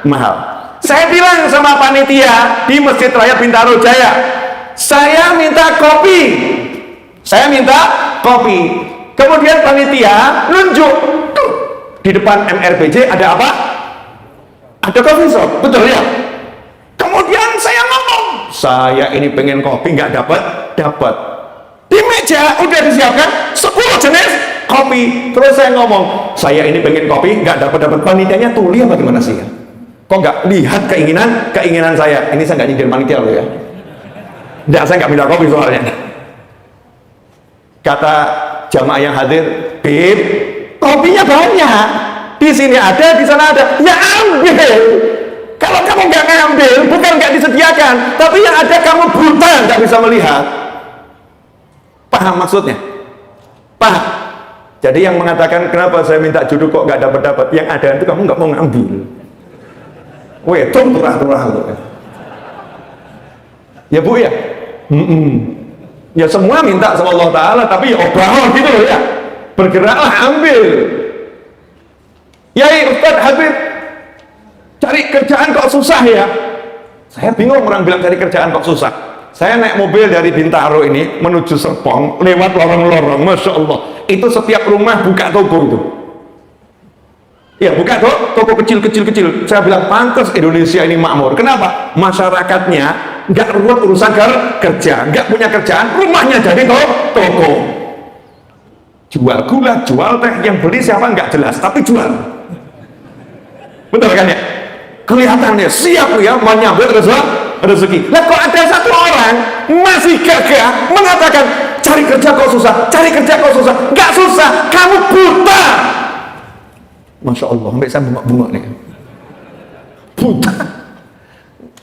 mahal. Saya bilang sama panitia di Masjid Raya Bintaro Jaya, saya minta kopi. Kemudian panitia nunjuk tuh di depan MRBJ ada apa? Ada coffee shop, betul ya? Kemudian saya ngomong, saya ini pengen kopi, nggak dapat. Di meja udah disiapkan 10 jenis kopi. Terus saya ngomong, saya ini pengen kopi, nggak dapat. Panitianya tuli apa gimana sih ya? Kok nggak lihat keinginan saya? Ini saya nggak nyindir panitia loh ya. Nggak, saya nggak minta kopi soalnya. Kata jamaah yang hadir, Bib, kopinya banyak. Di sini ada, di sana ada. Ya ambil. Kalau kamu nggak ngambil, bukan nggak disediakan, tapi yang ada kamu buta, nggak bisa melihat. Paham maksudnya? Paham? Jadi yang mengatakan kenapa saya minta jodoh kok nggak dapat, yang ada itu kamu nggak mau ngambil. Weh, turah-turah. Ya Bu ya? Ya semua minta sama Allah Ta'ala, tapi ya obah gitu loh ya. Bergeraklah, ambil. Yai Ustadz Habib, cari kerjaan kok susah ya? Saya bingung orang bilang cari kerjaan kok susah. Saya naik mobil dari Bintaro ini menuju Serpong, lewat lorong-lorong, Masya Allah. Itu setiap rumah buka toko itu. Ya buka toko kecil-kecil. Saya bilang pantas Indonesia ini makmur. Kenapa? Masyarakatnya nggak ruwet urusan kerja, nggak punya kerjaan, rumahnya jadi toko. Jual gula, jual teh, yang beli siapa nggak jelas, tapi jual. Betul kan ya? Kelihatannya siap ya menyambut rezeki. Lah kok ada satu orang masih gagah mengatakan cari kerja kok susah. Nggak susah, kamu buta. Masya Allah, sampai saya bengok-bengok nih. Buta.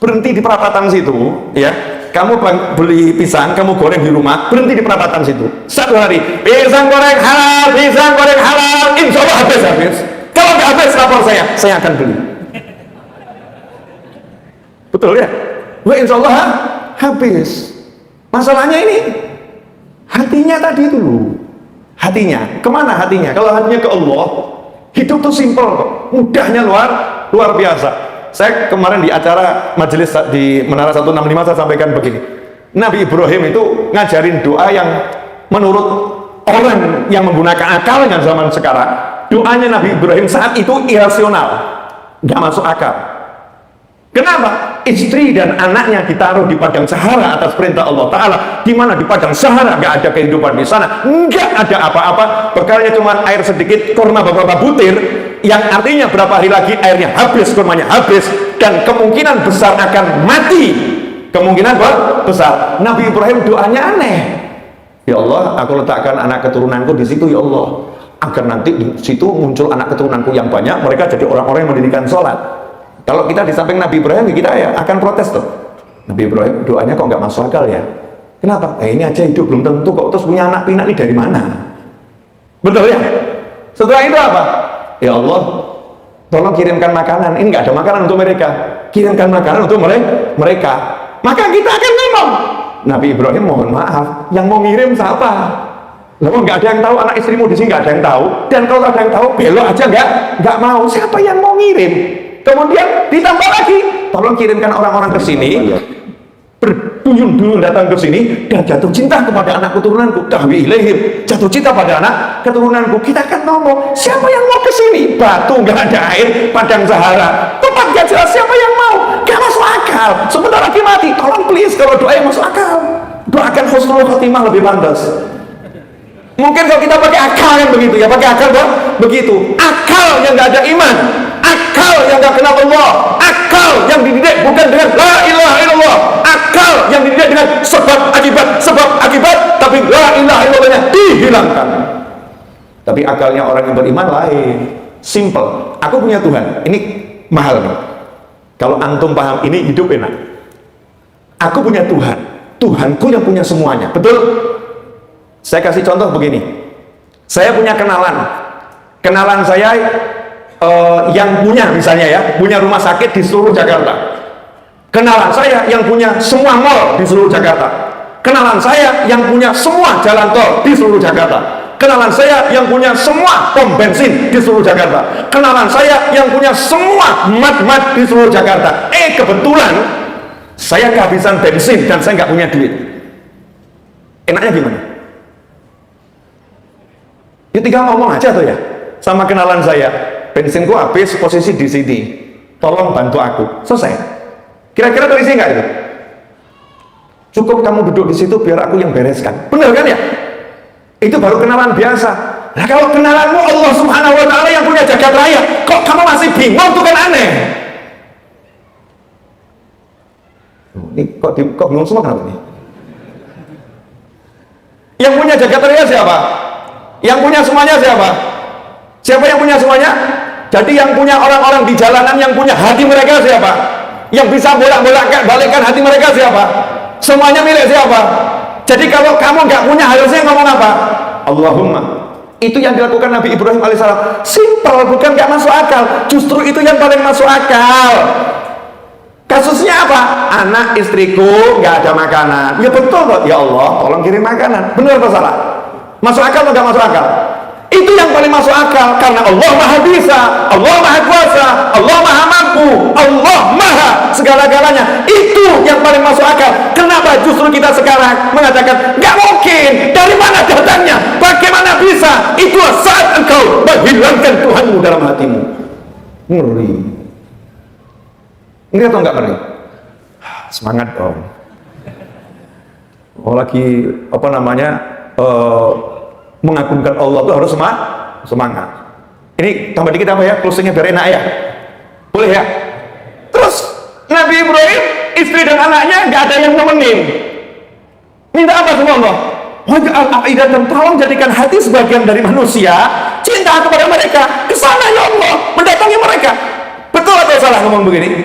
Berhenti di perapatan situ, ya. Kamu beli pisang, kamu goreng di rumah, berhenti di perapatan situ. 1 hari, pisang goreng halal, insya Allah habis. Kalau nggak habis lapor saya akan beli. Betul ya? Wah, insya Allah habis. Masalahnya ini hatinya tadi dulu. Hatinya kemana hatinya? Kalau hatinya ke Allah, hidup tuh simpel kok, mudahnya luar biasa. Saya kemarin di acara majelis di Menara 165 saya sampaikan begini. Nabi Ibrahim itu ngajarin doa yang menurut orang yang menggunakan akalnya zaman sekarang doanya Nabi Ibrahim saat itu irasional, nggak masuk akal. Kenapa? Istri dan anaknya ditaruh di padang Sahara atas perintah Allah Ta'ala, di mana di padang Sahara nggak ada kehidupan di sana, nggak ada apa-apa, bekalnya cuma air sedikit, kurma beberapa butir, yang artinya berapa hari lagi airnya habis, kurmanya habis, dan kemungkinan besar akan mati. Kemungkinan besar. Nabi Ibrahim doanya aneh. Ya Allah, aku letakkan anak keturunanku di situ, ya Allah, agar nanti di situ muncul anak keturunanku yang banyak, mereka jadi orang-orang yang mendirikan sholat. Kalau kita di samping Nabi Ibrahim, kita ya akan protes tuh. Nabi Ibrahim doanya kok nggak masuk akal ya? Kenapa? Ini aja hidup belum tentu kok, terus punya anak pinak ini dari mana? Betul ya? Setelah itu apa? Ya Allah, tolong kirimkan makanan. Ini nggak ada makanan untuk mereka. Kirimkan makanan untuk mereka. Maka kita akan ngomong, Nabi Ibrahim mohon maaf, yang mau ngirim siapa? Lalu nggak ada yang tahu, anak istrimu di sini nggak ada yang tahu. Dan kalau ada yang tahu, belok aja nggak mau. Siapa yang mau ngirim? Kemudian ditambah lagi, tolong kirimkan orang-orang ke sini, berduyun-duyun datang ke sini dan jatuh cinta kepada anak keturunanku. Tahwi ilaihim, jatuh cinta pada anak keturunanku. Kita akan ngomong, siapa yang mau ke sini? Batu nggak ada air, padang Sahara, tempat nggak jelas, siapa yang mau? Nggak masuk akal. Sebentar lagi mati. Tolong please, kalau doa yang masuk akal, doakan husnul khotimah lebih pantas. Mungkin kalau kita pakai akal yang begitu ya, pakai akal begitu, akal yang nggak ada iman, akal yang nggak kenal Allah, akal yang dididik bukan dengan la ilaha illallah, akal yang dididik dengan sebab akibat, tapi la ilaha illallahnya dihilangkan. Tapi akalnya orang yang beriman lain, simple. Aku punya Tuhan, ini mahal nih. Kalau antum paham ini, hidup enak. Aku punya Tuhan, Tuhanku yang punya semuanya, betul? Saya kasih contoh begini, saya punya kenalan saya yang punya, misalnya ya, punya rumah sakit di seluruh Jakarta. Kenalan saya yang punya semua mall di seluruh Jakarta. Kenalan saya yang punya semua jalan tol di seluruh Jakarta. Kenalan saya yang punya semua pom bensin di seluruh Jakarta. Kenalan saya yang punya semua mat-mat di seluruh Jakarta. Kebetulan saya kehabisan bensin dan saya nggak punya duit. Enaknya gimana? Ya tinggal ngomong aja tuh ya sama kenalan saya, bensinku habis, posisi di sini, tolong bantu aku, selesai. Kira-kira dari sini nggak itu? Cukup kamu duduk di situ biar aku yang bereskan, bener kan ya? Itu baru kenalan biasa. Nah kalau kenalanmu Allah Subhanahu Wa Taala yang punya jagat raya, kok kamu masih bingung, tuh kan aneh. Ini kok bingung semua kenapa nih? Yang punya jagat raya siapa? Yang punya semuanya siapa? Siapa yang punya semuanya? Jadi yang punya orang-orang di jalanan, yang punya hati mereka siapa? Yang bisa bolak-balikkan hati mereka siapa? Semuanya milik siapa? Jadi kalau kamu nggak punya, harusnya ngomong apa? Allahumma. Itu yang dilakukan Nabi Ibrahim alaihissalam. Simple, bukan nggak masuk akal. Justru itu yang paling masuk akal. Kasusnya apa? Anak istriku nggak ada makanan. Ya betul kok. Ya Allah, tolong kirim makanan. Benar atau salah? Masuk akal atau nggak masuk akal? Itu yang paling masuk akal, karena Allah Maha Bisa, Allah Maha Kuasa, Allah Maha Mampu, Allah Maha segala-galanya. Itu yang paling masuk akal. Kenapa justru kita sekarang mengatakan nggak mungkin? Dari mana datangnya? Bagaimana bisa? Itulah saat engkau menghilangkan Tuhanmu dalam hatimu. Ngeri. Ngeri atau nggak ngeri? Semangat dong. Oh lagi apa namanya? Mengagungkan Allah itu harus semangat. Ini tambah dikit apa ya, closingnya biar enak ya, boleh ya? Terus Nabi Ibrahim, istri dan anaknya nggak ada yang nemenin. Minta apa sama Allah? Waj'al af'idatan, tolong jadikan hati sebagian dari manusia cinta kepada mereka, kesana ya Allah, mendatangi mereka. Betul atau salah ngomong begini?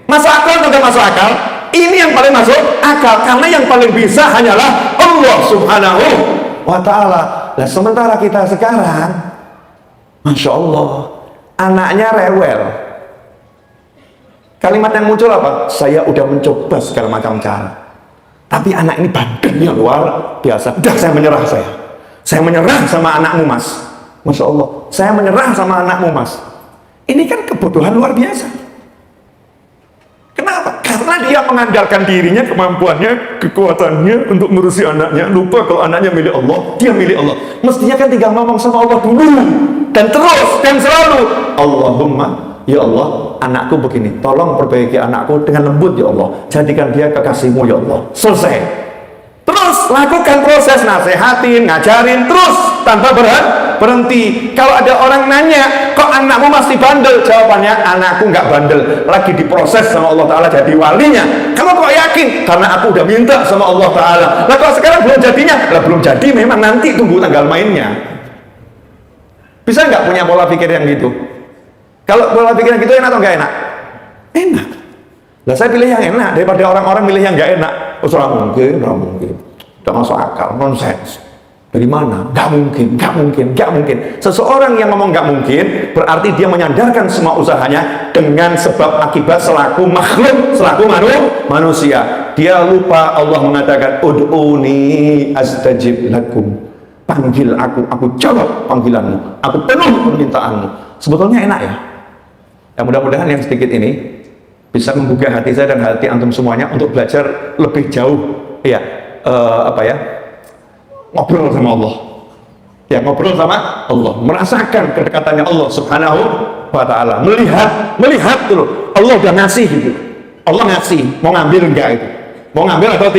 Masuk akal atau nggak masuk akal? Ini yang paling masuk akal, karena yang paling bisa hanyalah Allah Subhanahu Wa Ta'ala. Nah sementara kita sekarang, Masya Allah, anaknya rewel. Kalimat yang muncul apa? Saya udah mencoba segala macam cara, tapi anak ini badannya luar biasa. Udah saya menyerah, saya menyerah sama anakmu mas. Masya Allah, saya menyerah sama anakmu mas. Ini kan kebutuhan luar biasa. Kenapa? Karena Karena dia mengandalkan dirinya, kemampuannya, kekuatannya untuk ngurusi anaknya. Lupa kalau anaknya milik Allah, dia milik Allah. Mestinya kan tinggal ngomong sama Allah dulu. Dan terus, dan selalu. Allahumma, ya Allah, anakku begini. Tolong perbaiki anakku dengan lembut ya Allah. Jadikan dia kekasihmu ya Allah. Selesai. Terus lakukan proses nasehatin, ngajarin terus tanpa berhenti. Kalau ada orang nanya, kok anakmu masih bandel? Jawabannya, anakku nggak bandel, lagi diproses sama Allah Ta'ala jadi walinya. Kamu kok yakin? Karena aku udah minta sama Allah Ta'ala. Lah kalau sekarang belum jadinya? Lah belum jadi, memang nanti tunggu tanggal mainnya. Bisa nggak punya pola pikir yang gitu? Kalau pola pikir yang gitu enak atau nggak enak? Enak. Lah saya pilih yang enak daripada orang-orang milih yang nggak enak. Oh, mungkin, udah masuk akal, nonsens. Dari mana? Gak mungkin, gak mungkin, gak mungkin. Seseorang yang ngomong gak mungkin, berarti dia menyandarkan semua usahanya dengan sebab akibat selaku makhluk, selaku manusia. Dia lupa Allah mengatakan, ud'uni astajib lakum. Panggil aku jawab panggilanmu, aku penuh permintaanmu. Sebetulnya enak ya. Ya mudah-mudahan yang sedikit ini bisa membuka hati saya dan hati antum semuanya untuk belajar lebih jauh. Ya, ngobrol sama Allah. Ya, ngobrol sama Allah, merasakan kedekatannya Allah Subhanahu wa Ta'ala. Melihat dulu. Allah udah ngasih gitu. Allah ngasih, mau ngambil enggak itu? Mau ngambil atau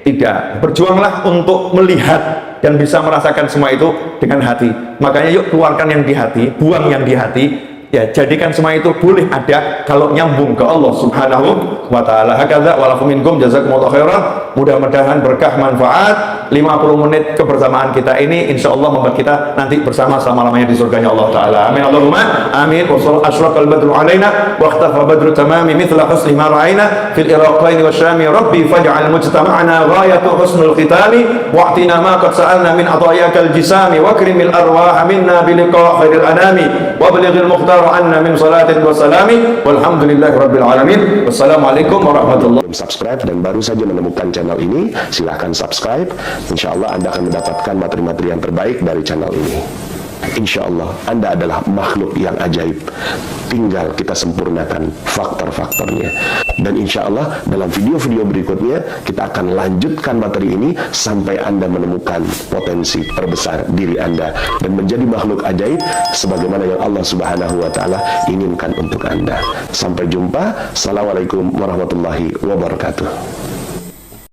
tidak? Berjuanglah untuk melihat dan bisa merasakan semua itu dengan hati. Makanya yuk keluarkan yang di hati, buang yang di hati. Ya, jadikan semua itu boleh ada kalau nyambung ke Allah Subhanahu wa Ta'ala. Hakadza wa lakum minkum jazakumullahu khairan. Mudah-mudahan berkah manfaat. 50 menit kebersamaan kita ini insyaallah membuat kita nanti bersama selama-lamanya di surganya Allah Ta'ala. Amin Allahumma amin. Wa asyraqal badru alaina wa ikhtafa badru tamami mithla husni ma ra'aina fil iraqain wa syami rabbi faj'al mujtama'ana ghayatu husnul khitami wa'tina ma qad sa'alna min atayakal jisami wa akrimil arwah minna bi liqa khairil anami wa balighil mukhtar anna min salatin wa salami walhamdulillahi rabbil alamin. Wassalamualaikum warahmatullahi wabarakatuh. Subscribe dan baru saja menemukan channel ini, silahkan subscribe. Insya Allah Anda akan mendapatkan materi-materi yang terbaik dari channel ini. Insya Allah Anda adalah makhluk yang ajaib. Tinggal kita sempurnakan faktor-faktornya. Dan insya Allah dalam video-video berikutnya kita akan lanjutkan materi ini sampai Anda menemukan potensi terbesar diri Anda dan menjadi makhluk ajaib sebagaimana yang Allah Subhanahu wa Ta'ala inginkan untuk Anda. Sampai jumpa. Assalamualaikum warahmatullahi wabarakatuh.